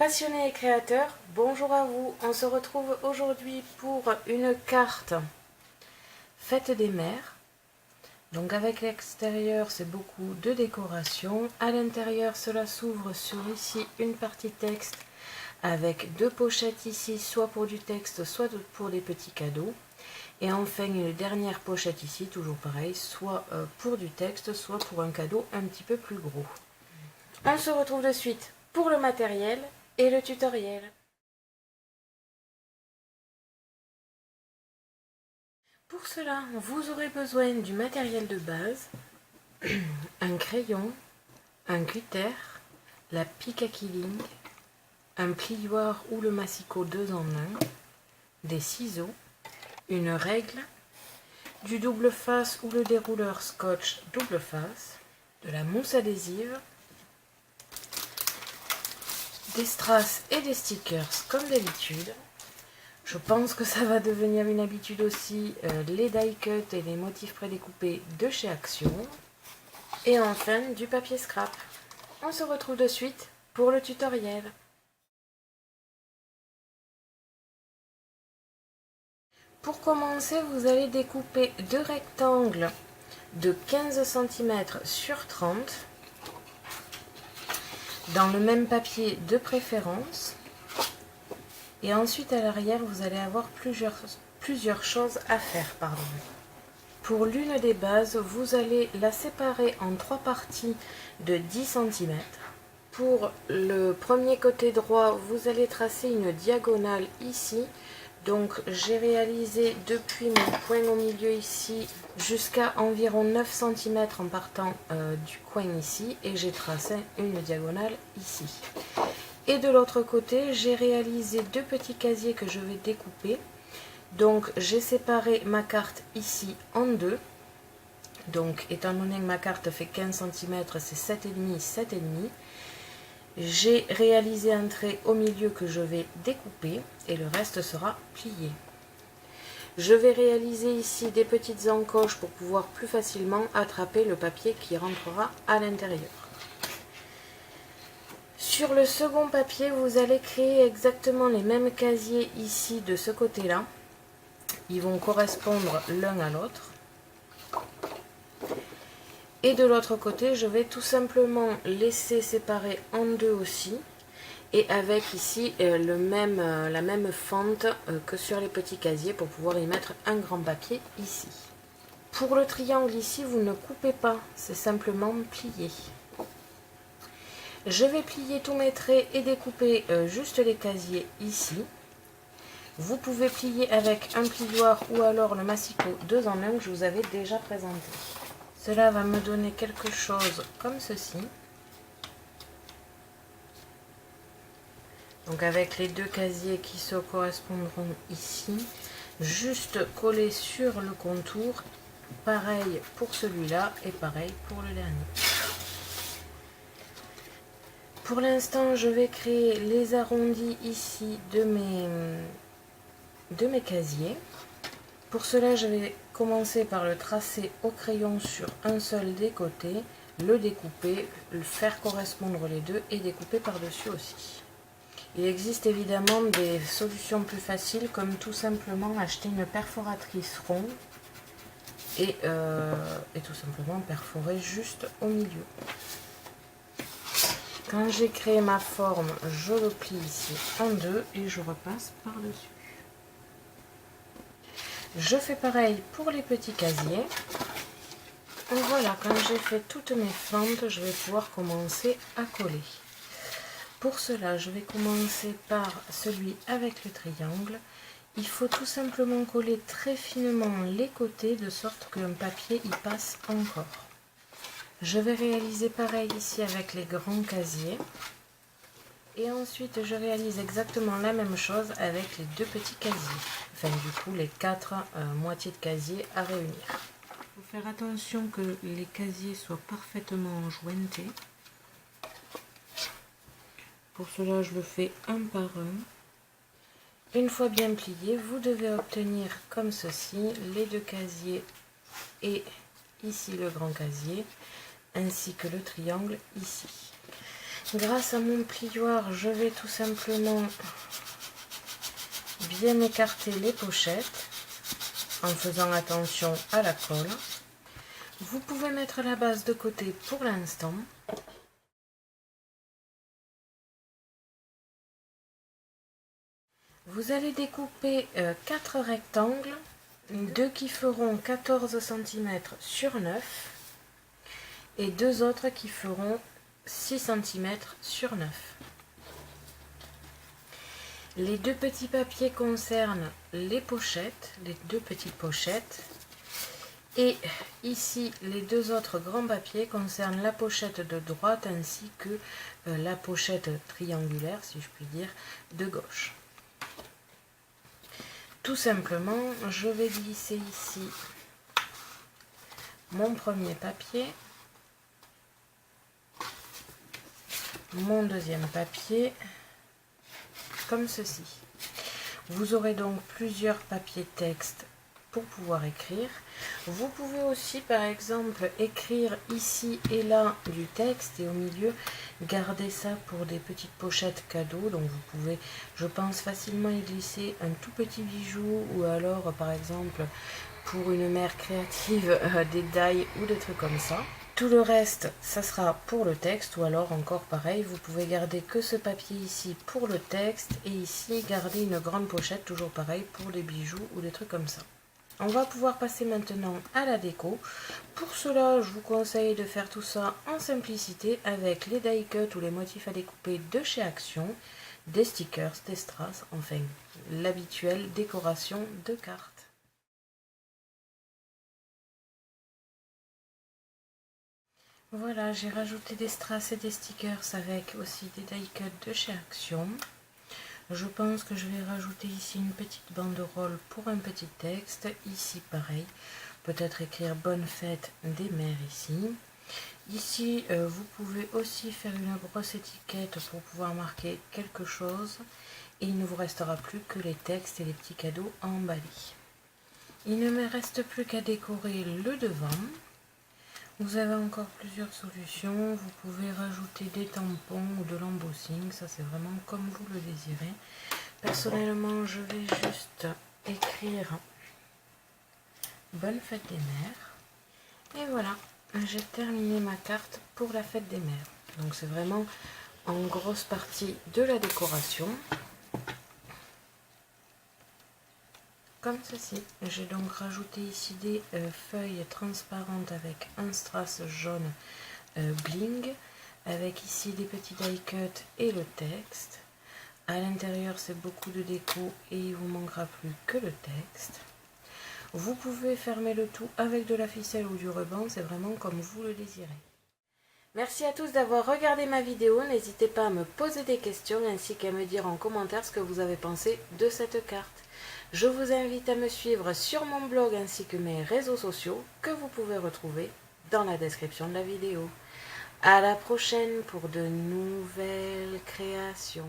Passionnés et créateurs, bonjour à vous. On se retrouve aujourd'hui pour une carte Fête des mères. Donc avec l'extérieur, c'est beaucoup de décoration. À l'intérieur, cela s'ouvre sur ici une partie texte avec deux pochettes ici, soit pour du texte, soit pour des petits cadeaux. Et enfin une dernière pochette ici, toujours pareil, soit pour du texte, soit pour un cadeau un petit peu plus gros. On se retrouve de suite pour le matériel et le tutoriel. Pour cela, vous aurez besoin du matériel de base, un crayon, un glitter, la pique à quilling, un plioir ou le massicot 2 en 1, des ciseaux, une règle, du double face ou le dérouleur scotch double face, de la mousse adhésive, des strass et des stickers comme d'habitude. Je pense que ça va devenir une habitude aussi, les die cut et les motifs prédécoupés de chez Action. Et enfin du papier scrap. On se retrouve de suite pour le tutoriel. Pour commencer, vous allez découper deux rectangles de 15 cm sur 30 dans le même papier de préférence. Et ensuite à l'arrière, vous allez avoir plusieurs choses à faire. Pour l'une des bases, vous allez la séparer en 3 parties de 10 cm. Pour le premier côté droit, vous allez tracer une diagonale ici. Donc j'ai réalisé depuis mon point au milieu ici jusqu'à environ 9 cm en partant du coin ici. Et j'ai tracé une diagonale ici. Et de l'autre côté, j'ai réalisé deux petits casiers que je vais découper. Donc j'ai séparé ma carte ici en deux. Donc étant donné que ma carte fait 15 cm, c'est 7,5, 7,5. J'ai réalisé un trait au milieu que je vais découper et le reste sera plié. Je vais réaliser ici des petites encoches pour pouvoir plus facilement attraper le papier qui rentrera à l'intérieur. Sur le second papier, vous allez créer exactement les mêmes casiers ici de ce côté-là. Ils vont correspondre l'un à l'autre. Et de l'autre côté, je vais tout simplement laisser séparer en deux aussi. Et avec ici la même fente que sur les petits casiers pour pouvoir y mettre un grand papier ici. Pour le triangle ici, vous ne coupez pas, c'est simplement plié. Je vais plier tous mes traits et découper juste les casiers ici. Vous pouvez plier avec un plioir ou alors le massicot 2 en 1 que je vous avais déjà présenté. Cela va me donner quelque chose comme ceci. Donc avec les deux casiers qui se correspondront ici, juste coller sur le contour. Pareil pour celui-là et pareil pour le dernier. Pour l'instant, je vais créer les arrondis ici de mes casiers. Pour cela, je vais commencer par le tracer au crayon sur un seul des côtés, le découper, le faire correspondre les deux et découper par-dessus aussi. Il existe évidemment des solutions plus faciles comme tout simplement acheter une perforatrice ronde et tout simplement perforer juste au milieu. Quand j'ai créé ma forme, je le plie ici en deux et je repasse par-dessus. Je fais pareil pour les petits casiers. Et voilà, quand j'ai fait toutes mes fentes, je vais pouvoir commencer à coller. Pour cela, je vais commencer par celui avec le triangle. Il faut tout simplement coller très finement les côtés de sorte qu'un papier y passe encore. Je vais réaliser pareil ici avec les grands casiers. Et ensuite, je réalise exactement la même chose avec les deux petits casiers. Enfin, du coup, les 4 moitiés de casiers à réunir. Il faut faire attention que les casiers soient parfaitement jointés. Pour cela, je le fais un par un. Une fois bien plié, vous devez obtenir comme ceci les deux casiers et ici le grand casier, ainsi que le triangle ici. Grâce à mon plioir, je vais tout simplement bien écarter les pochettes en faisant attention à la colle. Vous pouvez mettre la base de côté pour l'instant. Vous allez découper 4 rectangles, 2 qui feront 14 cm sur 9 et 2 autres qui feront 6 cm sur 9. Les 2 petits papiers concernent les pochettes, les 2 petites pochettes. Et ici, les 2 autres grands papiers concernent la pochette de droite ainsi que la pochette triangulaire, si je puis dire, de gauche. Tout simplement, je vais glisser ici mon premier papier, mon deuxième papier, comme ceci. Vous aurez donc plusieurs papiers texte pour pouvoir écrire. Vous pouvez aussi par exemple écrire ici et là du texte et au milieu garder ça pour des petites pochettes cadeaux. Donc vous pouvez, je pense, facilement y glisser un tout petit bijou ou alors par exemple pour une mère créative des die ou des trucs comme ça. Tout le reste, ça sera pour le texte, ou alors encore pareil, vous pouvez garder que ce papier ici pour le texte, et ici garder une grande pochette, toujours pareil, pour les bijoux ou des trucs comme ça. On va pouvoir passer maintenant à la déco. Pour cela, je vous conseille de faire tout ça en simplicité avec les die cuts ou les motifs à découper de chez Action, des stickers, des strass, enfin l'habituelle décoration de cartes. Voilà, j'ai rajouté des strass et des stickers avec aussi des die cuts de chez Action. Je pense que je vais rajouter ici une petite banderole pour un petit texte. Ici, pareil, peut-être écrire bonne fête des mères ici. Ici, vous pouvez aussi faire une grosse étiquette pour pouvoir marquer quelque chose. Et il ne vous restera plus que les textes et les petits cadeaux emballés. Il ne me reste plus qu'à décorer le devant. Vous avez encore plusieurs solutions, vous pouvez rajouter des tampons ou de l'embossing, ça c'est vraiment comme vous le désirez. Personnellement, je vais juste écrire bonne fête des mères. Et voilà, j'ai terminé ma carte pour la fête des mères. Donc c'est vraiment en grosse partie de la décoration. Comme ceci. J'ai donc rajouté ici des feuilles transparentes avec un strass jaune bling, avec ici des petits die cuts et le texte. À l'intérieur, c'est beaucoup de déco et il vous manquera plus que le texte. Vous pouvez fermer le tout avec de la ficelle ou du ruban, c'est vraiment comme vous le désirez. Merci à tous d'avoir regardé ma vidéo, n'hésitez pas à me poser des questions ainsi qu'à me dire en commentaire ce que vous avez pensé de cette carte. Je vous invite à me suivre sur mon blog ainsi que mes réseaux sociaux que vous pouvez retrouver dans la description de la vidéo. À la prochaine pour de nouvelles créations.